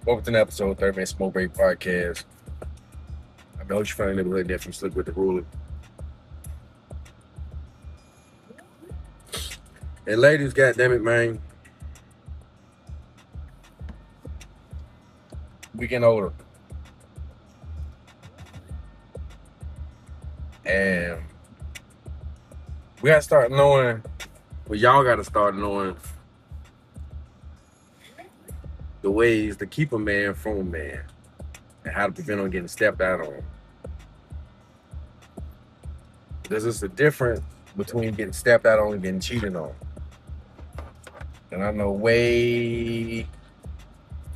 Welcome to an episode of Third Man Smoke Break Podcast. I'm your host, your friendly neighborhood nephew, Slick with the ruler. And ladies, goddammit, man, we getting older. And we gotta start knowing, well, y'all gotta start knowing the ways to keep a man from a man and how to prevent him getting stepped out on. There's just a difference between getting stepped out on and getting cheated on. And I know way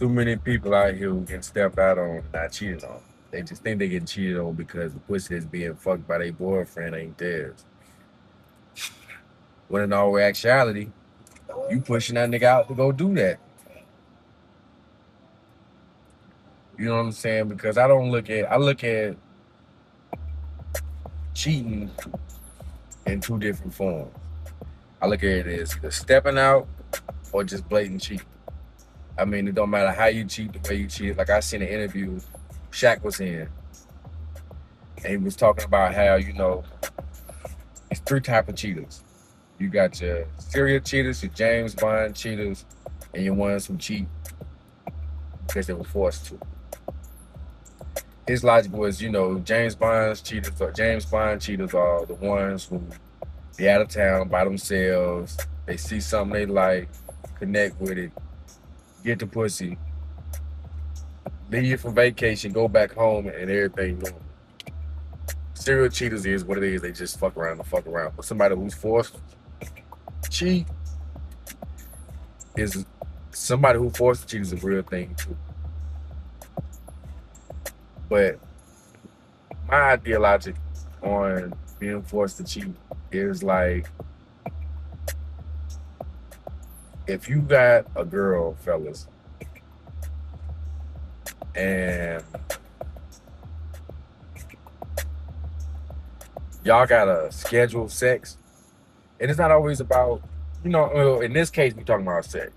too many people out here who get stepped out on, not cheated on. They just think they getting cheated on because the pussy is being fucked by their boyfriend ain't theirs. When in all actuality, you pushing that nigga out to go do that. You know what I'm saying? Because I look at cheating in two different forms. I look at it as either stepping out or just blatant cheating. I mean, it don't matter how you cheat, the way you cheat. Like I seen an interview Shaq was in, and he was talking about how, it's three types of cheaters. You got your serial cheaters, your James Bond cheaters, and your ones who cheat because they were forced to. His logic was, James Bond cheaters are the ones who be out of town by themselves. They see something they like, connect with it, get the pussy, leave for vacation, go back home, and everything normal. Serial cheaters is what it is. They just fuck around and fuck around. But somebody who's forced to cheat is somebody who forced to cheat is a real thing too. But my ideology on being forced to cheat is like, if you got a girl, fellas, and y'all gotta schedule sex, and it's not always about, in this case, we talking about sex.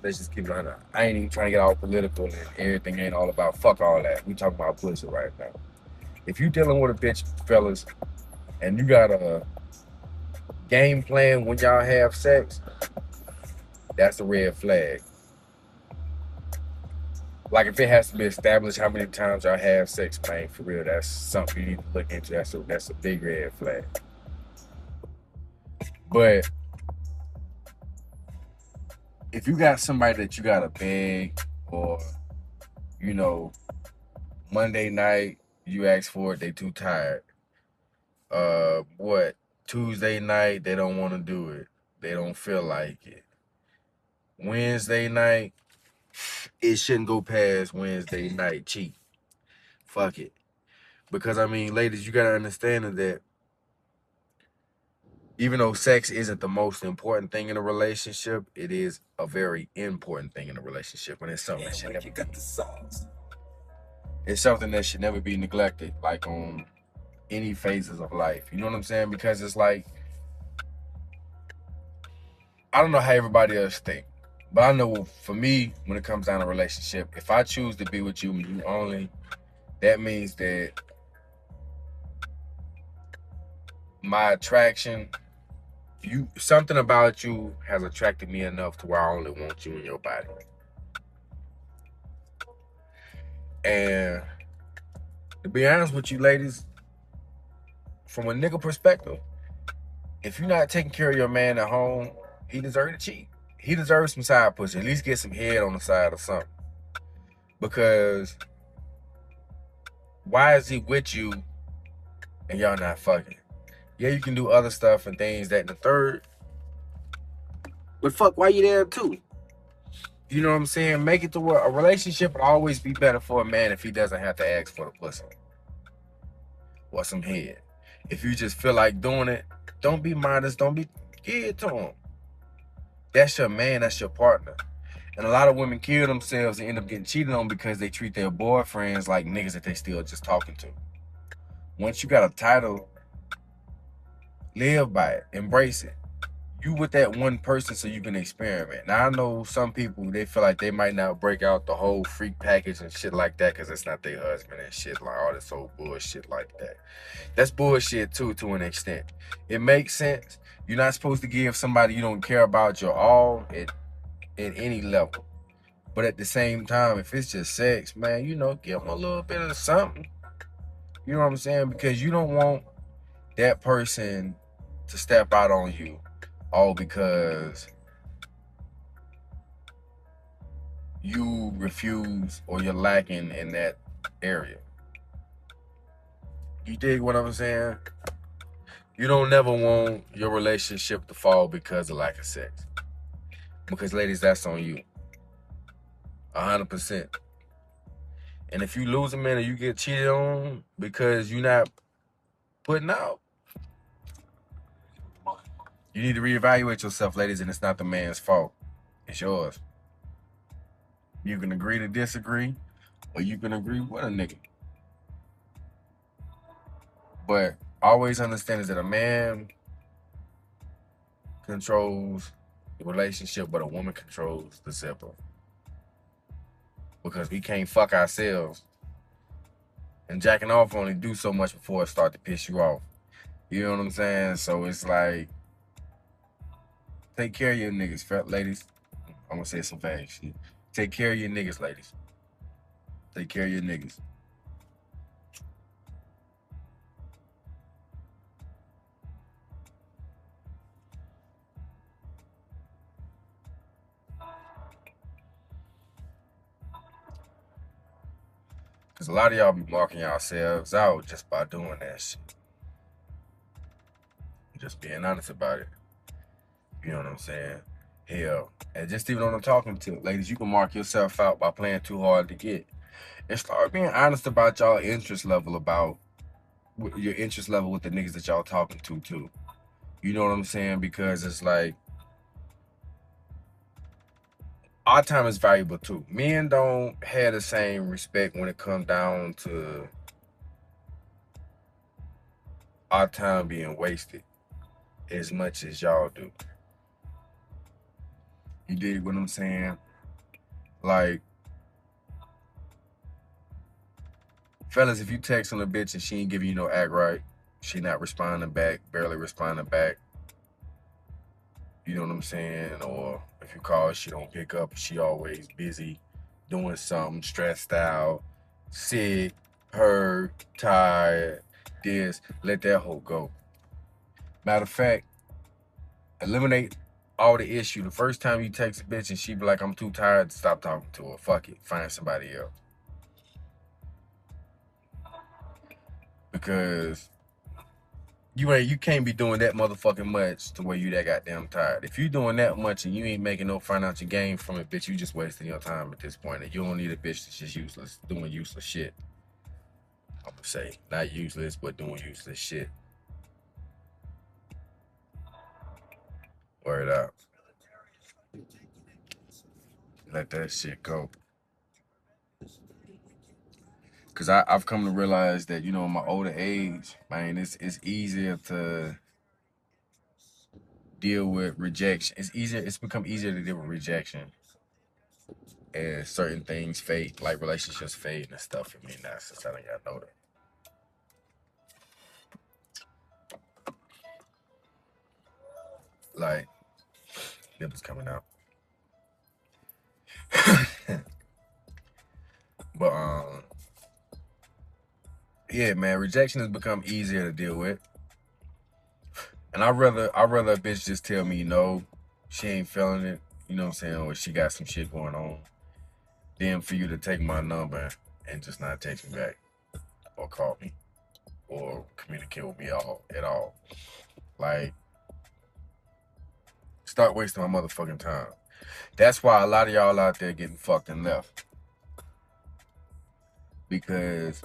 Let's just keep it on. I ain't even trying to get all political and everything ain't all about fuck all that. We talking about pussy right now. If you dealing with a bitch, fellas, and you got a game plan when y'all have sex, that's a red flag. Like if it has to be established how many times y'all have sex, man, for real, that's something you need to look into. That's a big red flag. But if you got somebody that you gotta beg, or Monday night you ask for it, they too tired. Tuesday night they don't want to do it. They don't feel like it. Wednesday night, it shouldn't go past Wednesday night. Cheat. Fuck it. Because ladies, you gotta understand that even though sex isn't the most important thing in a relationship, it is a very important thing in a relationship, and it's something that should never it's something that should never be neglected, like on any phases of life. You know what I'm saying? Because it's like, I don't know how everybody else think, but I know for me, when it comes down to a relationship, if I choose to be with you and you only, that means that my attraction, something about you has attracted me enough to where I only want you in your body. And to be honest with you, ladies, from a nigga perspective, if you're not taking care of your man at home, he deserves to cheat. He deserves some side pussy. At least get some head on the side or something. Because why is he with you and y'all not fucking? Yeah, you can do other stuff and things, that and the third. But fuck, why you there too? You know what I'm saying? Make it to where a relationship will always be better for a man if he doesn't have to ask for the pussy or some head. If you just feel like doing it, don't be modest. Don't be scared to him. That's your man. That's your partner. And a lot of women kill themselves and end up getting cheated on because they treat their boyfriends like niggas that they still just talking to. Once you got a title, live by it. Embrace it. you with that one person so you can experiment. Now I know some people, they feel like they might not break out the whole freak package and shit like that because it's not their husband and shit, like all this old bullshit like that. That's bullshit too, to an extent. It makes sense. You're not supposed to give somebody you don't care about your all at any level. But at the same time, if it's just sex, man, you know, give them a little bit of something. You know what I'm saying? Because you don't want that person to step out on you all because you refuse or you're lacking in that area. You dig what I'm saying? You don't never want your relationship to fall because of lack of sex. Because ladies, that's on you. 100%. And if you lose a man or you get cheated on because you're not putting out, you need to reevaluate yourself, ladies, and it's not the man's fault. It's yours. You can agree to disagree, or you can agree with a nigga. But always understand is that a man controls the relationship, but a woman controls the zipper. Because we can't fuck ourselves. And jacking off only do so much before it start to piss you off. You know what I'm saying? So it's like, take care of your niggas, ladies. I'm gonna say some fast shit. Take care of your niggas, ladies. Take care of your niggas. Because a lot of y'all be marking yourselves out just by doing that shit. Just being honest about it. You know what I'm saying? Hell, and just even on the talking to, ladies, you can mark yourself out by playing too hard to get. And start being honest about y'all interest level with the niggas that y'all talking to too. You know what I'm saying? Because it's like, our time is valuable too. Men don't have the same respect when it comes down to our time being wasted as much as y'all do. You dig what I'm saying? Like, fellas, if you texting a bitch and she ain't giving you no act right, she not responding back, barely responding back, you know what I'm saying? Or if you call, she don't pick up, she always busy doing something, stressed out, sick, hurt, tired, this, let that hoe go. Matter of fact, eliminate all the issue. The first time you text a bitch and she be like, I'm too tired to stop talking to her. Fuck it, find somebody else. Because you can't be doing that motherfucking much to where you that goddamn tired. If you doing that much and you ain't making no financial gain from it, bitch, you just wasting your time at this point. And you don't need a bitch that's just useless, doing useless shit. I'm gonna say, not useless, but doing useless shit. Word out. Let that shit go. Cause I've come to realize that, you know, in my older age, man, it's easier to deal with rejection. It's become easier to deal with rejection as certain things fade, like relationships fade and stuff for me now since I done got older. Like, nipples coming out. But yeah, man, rejection has become easier to deal with. And I'd rather a bitch just tell me no, she ain't feeling it, you know what I'm saying, or she got some shit going on, than for you to take my number and just not text me back or call me or communicate with me at all. Like, start wasting my motherfucking time. That's why a lot of y'all out there getting fucked and left. Because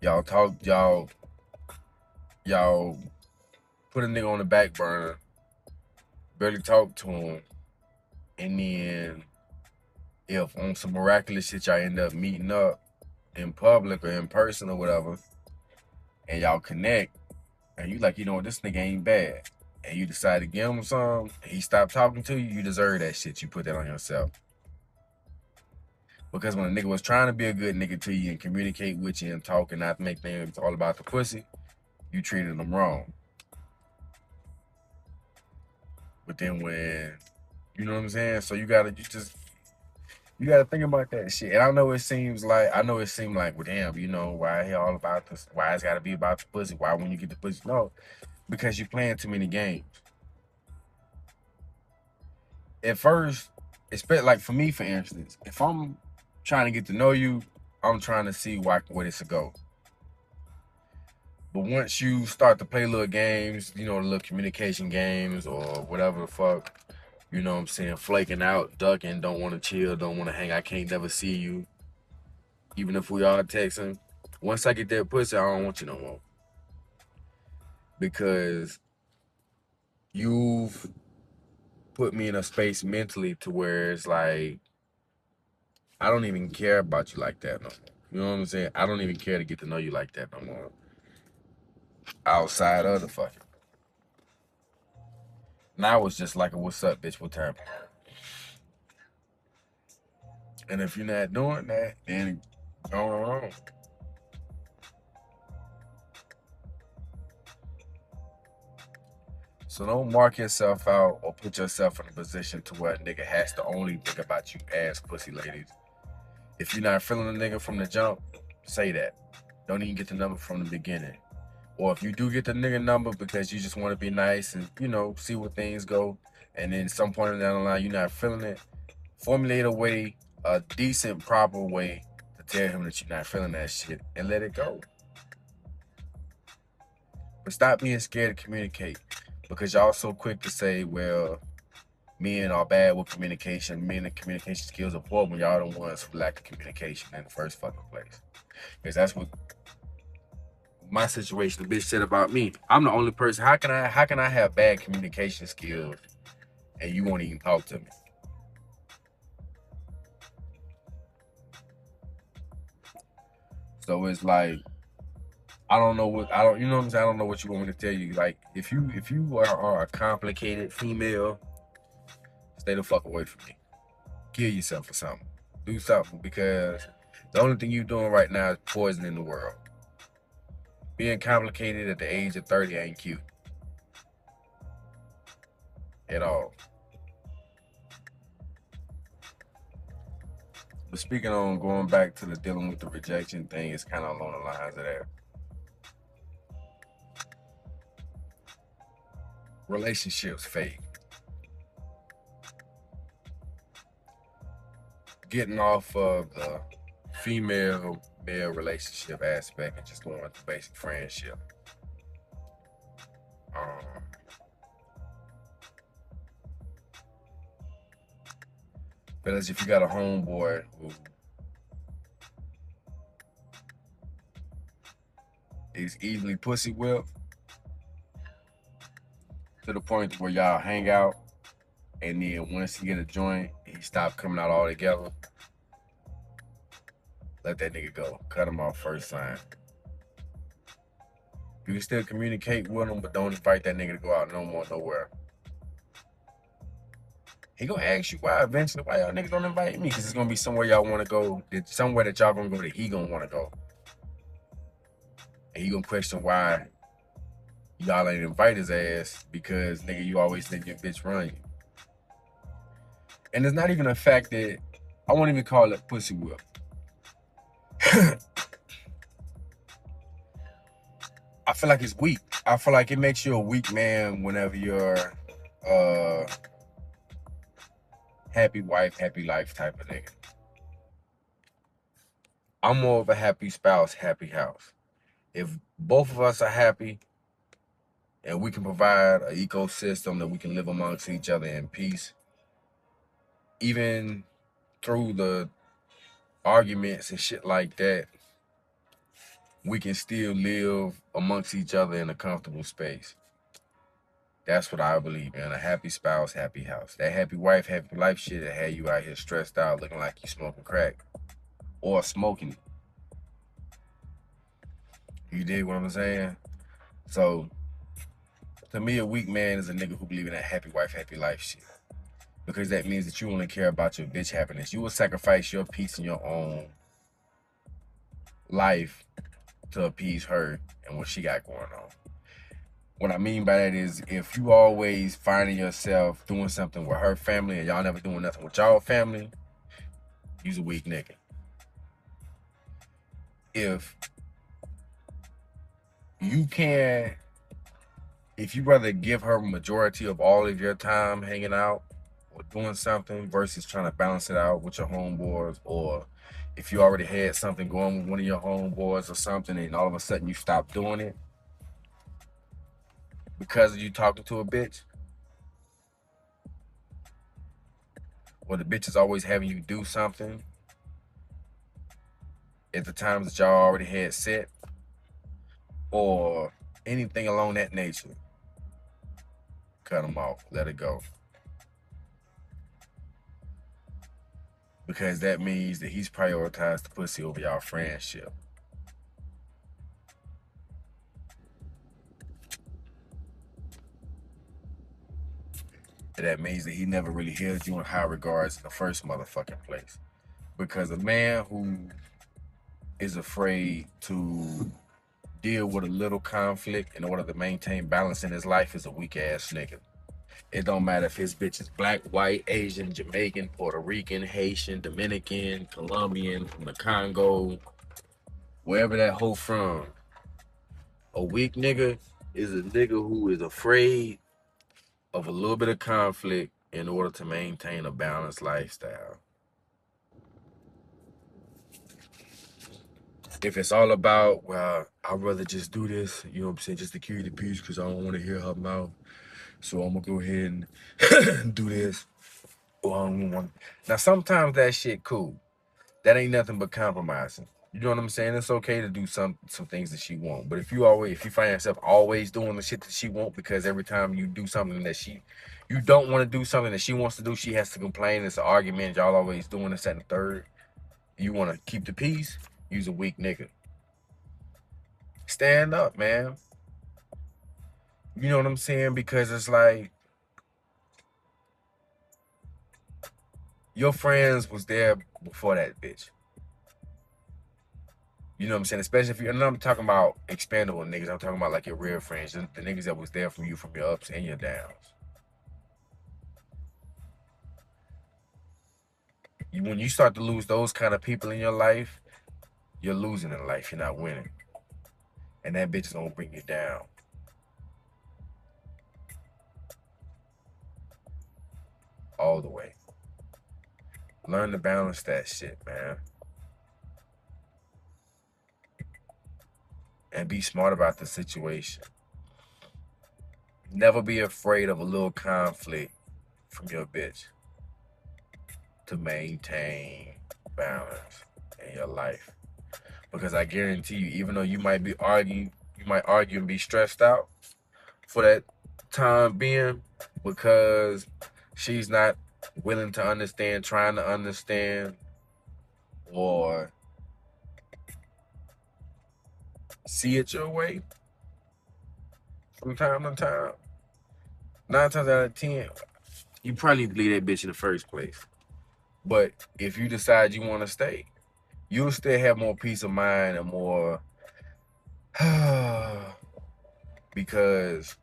y'all put a nigga on the back burner, barely talk to him, and then if on some miraculous shit y'all end up meeting up in public or in person or whatever, and y'all connect, and you like, you know, this nigga ain't bad. and you decide to give him some, and he stopped talking to you, you deserve that shit. You put that on yourself. Because when a nigga was trying to be a good nigga to you and communicate with you and talk and not make things all about the pussy, you treated him wrong. But then when, you know what I'm saying? So you gotta think about that shit. And I know it seemed like, well, damn, you know, why he all about this? Why it's gotta be about the pussy? Why when you get the pussy? No, because you're playing too many games. At first, especially like for me, for instance, if I'm trying to get to know you, I'm trying to see where this will go. But once you start to play little games, you know, little communication games or whatever the fuck, you know what I'm saying, flaking out, ducking, don't want to chill, don't want to hang, I can't never see you, even if we are texting. Once I get that pussy, I don't want you no more. Because you've put me in a space mentally to where it's like, I don't even care about you like that no more. You know what I'm saying? I don't even care to get to know you like that no more. Outside of the fucking. Now it's just like a what's up, bitch, what time? And if you're not doing that, then go wrong. So don't mark yourself out or put yourself in a position to where a nigga has to only think about you ass pussy ladies. If you're not feeling a nigga from the jump, say that. Don't even get the number from the beginning. Or if you do get the nigga number because you just want to be nice and, you know, see where things go, and then some point down the line you're not feeling it, formulate a way, a decent, proper way to tell him that you're not feeling that shit and let it go. But stop being scared to communicate, because y'all so quick to say, well, men are bad with communication. Men and communication skills are poor when y'all the ones who lack the communication in the first fucking place. Because that's what my situation, the bitch said about me. I'm the only person. How can I have bad communication skills and you won't even talk to me? So it's like, you know what I'm saying? I don't know what you want me to tell you. Like, if you are a complicated female, stay the fuck away from me. Kill yourself for something. Do something, because the only thing you're doing right now is poisoning the world. Being complicated at the age of 30 ain't cute at all. But speaking on going back to the dealing with the rejection thing, it's kind of along the lines of that. Relationships fade. Getting off of the female-male relationship aspect and just going to basic friendship. But as if you got a homeboy who is easily pussy whipped to the point where y'all hang out, and then once he get a joint, he stop coming out all together, let that nigga go. Cut him off first sign. You can still communicate with him, but don't invite that nigga to go out no more, nowhere. He gonna ask you why eventually, why y'all niggas don't invite me? Because it's gonna be somewhere y'all wanna go, somewhere that y'all gonna go that he gonna wanna go. And he gonna question why y'all ain't invite his ass, because nigga, you always let your bitch run you. And it's not even a fact that, I won't even call it pussy whip. I feel like it's weak. I feel like it makes you a weak man whenever you're happy wife, happy life type of nigga. I'm more of a happy spouse, happy house. If both of us are happy and we can provide an ecosystem that we can live amongst each other in peace, even through the arguments and shit like that, we can still live amongst each other in a comfortable space. That's what I believe in. A happy spouse, happy house. That happy wife, happy life shit that had you out here stressed out looking like you smoking crack or smoking. You dig what I'm saying? So To me, a weak man is a nigga who believe in that happy wife, happy life shit. Because that means that you only care about your bitch happiness. You will sacrifice your peace in your own life to appease her and what she got going on. What I mean by that is if you always finding yourself doing something with her family and y'all never doing nothing with y'all family, you's a weak nigga. If you rather give her majority of all of your time hanging out or doing something versus trying to balance it out with your homeboys, or if you already had something going with one of your homeboys or something and all of a sudden you stop doing it because you talking to a bitch, or the bitch is always having you do something at the times that y'all already had set, or anything along that nature, cut them off, let it go. Because that means that he's prioritized the pussy over y'all friendship. And that means that he never really held you in high regards in the first motherfucking place. Because a man who is afraid to deal with a little conflict in order to maintain balance in his life is a weak ass nigga. It don't matter if his bitch is black, white, Asian, Jamaican, Puerto Rican, Haitian, Dominican, Colombian, from the Congo, wherever that hoe from. A weak nigga is a nigga who is afraid of a little bit of conflict in order to maintain a balanced lifestyle. If it's all about, well, I'd rather just do this, you know what I'm saying, just to carry the peace because I don't want to hear her mouth. So I'm going to go ahead and do this. Or I don't want. Now, sometimes that shit cool. That ain't nothing but compromising. You know what I'm saying? It's okay to do some things that she wants. But if you find yourself always doing the shit that she wants, because every time you do something that you don't want to do something that she wants to do, she has to complain. It's an argument. Y'all always doing this and the third. You want to keep the peace? You's a weak nigga. Stand up, man. You know what I'm saying? Because it's like your friends was there before that bitch. You know what I'm saying? Especially if and I'm talking about expandable niggas. I'm talking about like your real friends, the niggas that was there for you from your ups and your downs. When you start to lose those kind of people in your life, you're losing in life. You're not winning. And that bitch is gonna bring you down. All the way. Learn to balance that shit, man. And be smart about the situation. Never be afraid of a little conflict from your bitch to maintain balance in your life. Because I guarantee you, even though you might argue and be stressed out for that time being because she's not willing to understand, trying to understand, or see it your way from time to time. 9 times out of 10, you probably leave that bitch in the first place. But if you decide you want to stay, you'll still have more peace of mind and more because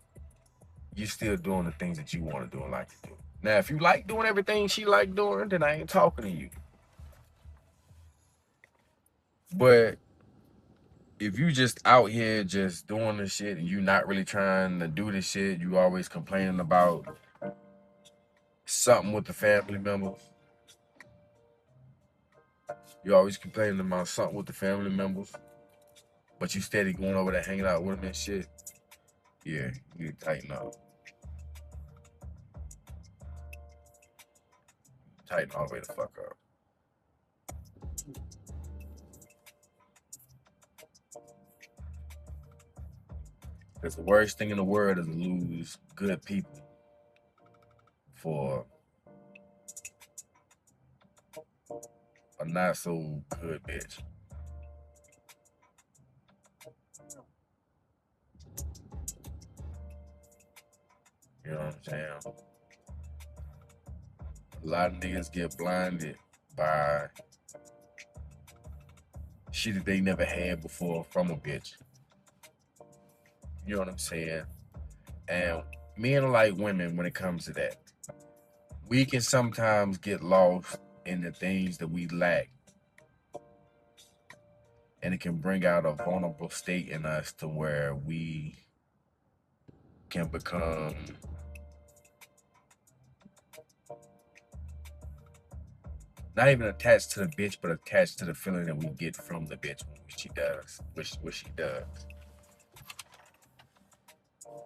you're still doing the things that you want to do and like to do. Now, if you like doing everything she like doing, then I ain't talking to you. But if you just out here just doing the shit and you not really trying to do the shit, you always complaining about something with the family members. You always complaining about something with the family members, but you steady going over there hanging out with them and shit. Yeah, you need to tighten up. Tighten all the way the fuck up. Because the worst thing in the world is to lose good people for a not so good bitch. You know what I'm saying? A lot of niggas get blinded by shit that they never had before from a bitch. You know what I'm saying? And men are like women when it comes to that. We can sometimes get lost in the things that we lack. And it can bring out a vulnerable state in us to where we can become not even attached to the bitch, but attached to the feeling that we get from the bitch when she does, what she does.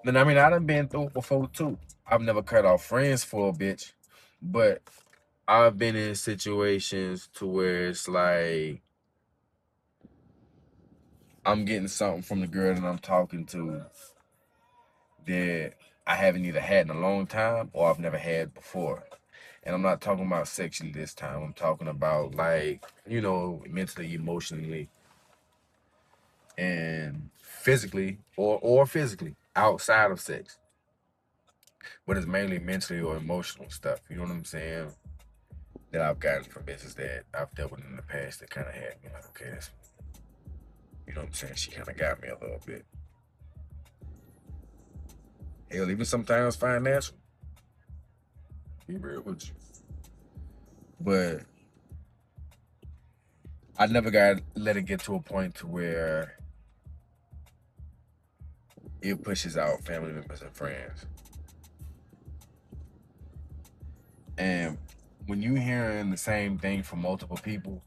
Then I mean, I done been through it before too. I've never cut off friends for a bitch, but I've been in situations to where it's like I'm getting something from the girl that I'm talking to that I haven't either had in a long time or I've never had before. And I'm not talking about sexually this time. I'm talking about like, you know, mentally, emotionally, and physically or physically outside of sex. But it's mainly mentally or emotional stuff. You know what I'm saying? That I've gotten from bitches that I've dealt with in the past that kind of had me like, okay, that's, you know what I'm saying? She kind of got me a little bit. Hell, even sometimes financial. Be real with you. But I never got let it get to a point to where it pushes out family members and friends. And when you hearing the same thing from multiple people,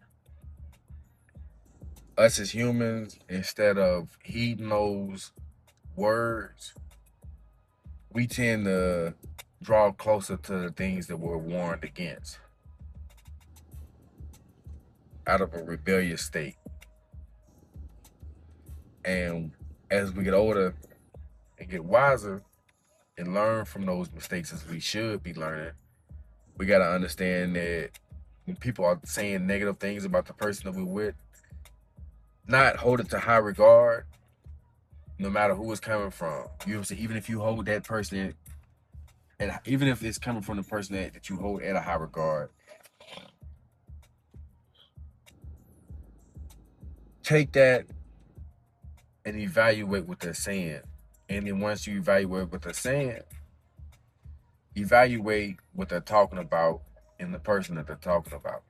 us as humans, instead of heeding those words, we tend to draw closer to the things that we're warned against out of a rebellious state. And as we get older and get wiser and learn from those mistakes as we should be learning, we got to understand that when people are saying negative things about the person that we're with, not hold it to high regard, no matter who it's coming from. You know what I'm saying? Even if you hold that person, and even if it's coming from the person that you hold at a high regard, take that and evaluate what they're saying. And then once you evaluate what they're saying, evaluate what they're talking about and the person that they're talking about.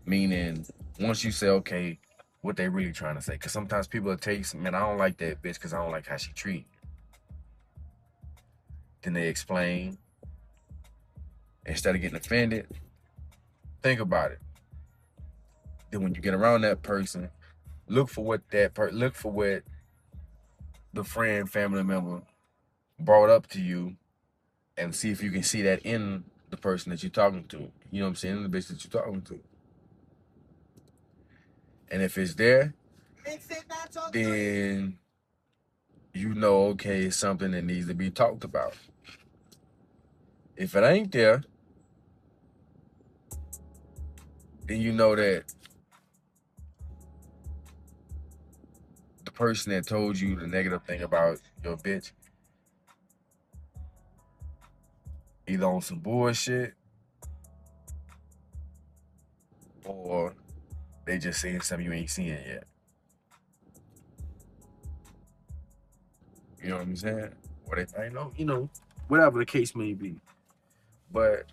Meaning, once you say, okay, what they really trying to say. Because sometimes people will tell you, man, I don't like that bitch because I don't like how she treat. Then they explain. Instead of getting offended, think about it. Then when you get around that person, look for what look for what the friend, family member brought up to you, and see if you can see that in the person that you're talking to. You know what I'm saying? In the bitch that you're talking to. And if it's there, then you know, okay, it's something that needs to be talked about. If it ain't there, then you know that the person that told you the negative thing about your bitch either on some bullshit or they just saying something you ain't seeing yet. You know what I'm saying? Or they ain't know, you know, whatever the case may be. But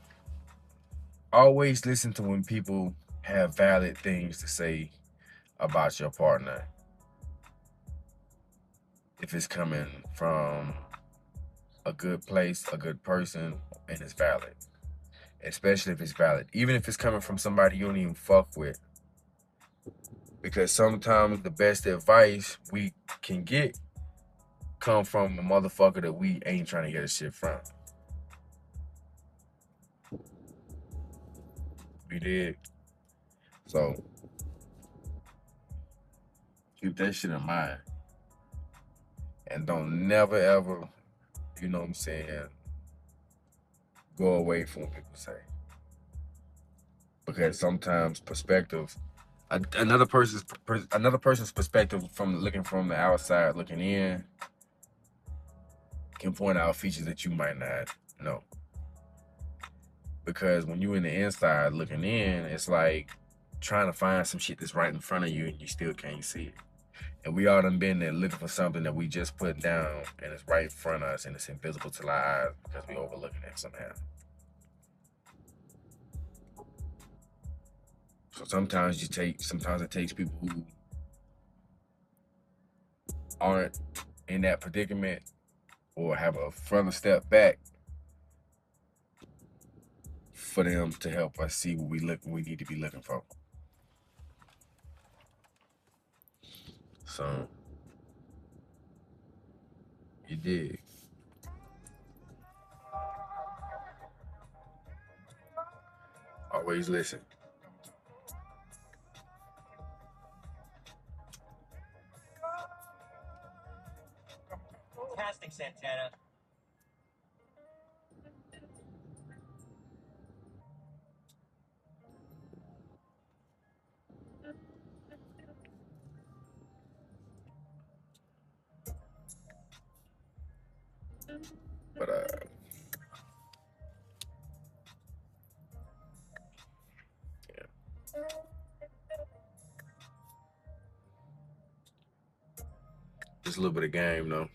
always listen to when people have valid things to say about your partner. If it's coming from a good place, a good person, and it's valid. Especially if it's valid. Even if it's coming from somebody you don't even fuck with. Because sometimes the best advice we can get come from a motherfucker that we ain't trying to get a shit from. We did. So keep that shit in mind. And don't never ever, you know what I'm saying, go away from what people say. Because sometimes perspective, another person's perspective from looking from the outside, looking in, can point out features that you might not know. Because when you in the inside looking in, it's like trying to find some shit that's right in front of you and you still can't see it. And we all done been there looking for something that we just put down and it's right in front of us and it's invisible to our eyes because we overlooking it somehow. So sometimes it takes people who aren't in that predicament or have a further step back for them to help us see what we need to be looking for. So you dig. Always listen. Fantastic, Santana. But yeah. Just a little bit of game though.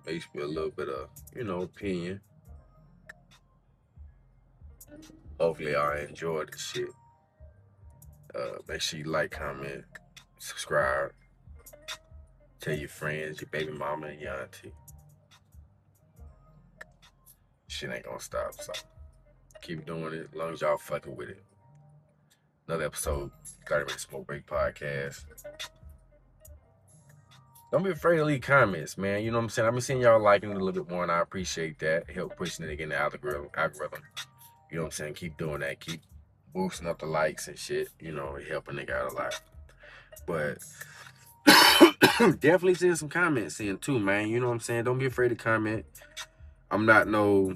Makes me a little bit of, opinion. Hopefully y'all enjoy this shit. Make sure you like, comment, subscribe. Tell your friends, your baby mama, and your auntie. Shit ain't gonna stop, so keep doing it as long as y'all fucking with it. Another episode, 30 Minute Smoke Break Podcast. Don't be afraid to leave comments, man. You know what I'm saying? I've been seeing y'all liking it a little bit more, and I appreciate that. Help pushing it again the algorithm. You know what I'm saying? Keep doing that. Keep boosting up the likes and shit. It help a nigga out a lot. But definitely send some comments in too, man. You know what I'm saying? Don't be afraid to comment. I'm not no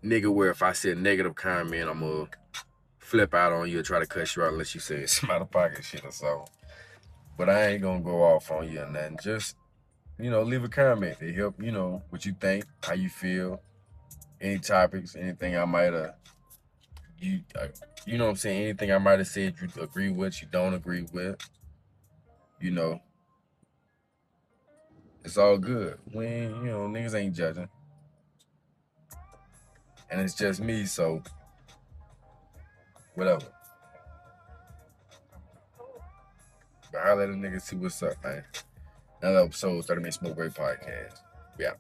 nigga where if I see a negative comment, I'm gonna flip out on you or try to cuss you out unless you say some out of pocket shit or something. But I ain't gonna go off on you or nothing. Just, leave a comment. It help, what you think, how you feel, any topics, anything I might have, you know what I'm saying? Anything I might have said you agree with, you don't agree with, it's all good. Niggas ain't judging. And it's just me, so whatever. But I'll let a nigga see what's up, man. Another episode, 30 Minute Smoke Break Podcast. Yeah.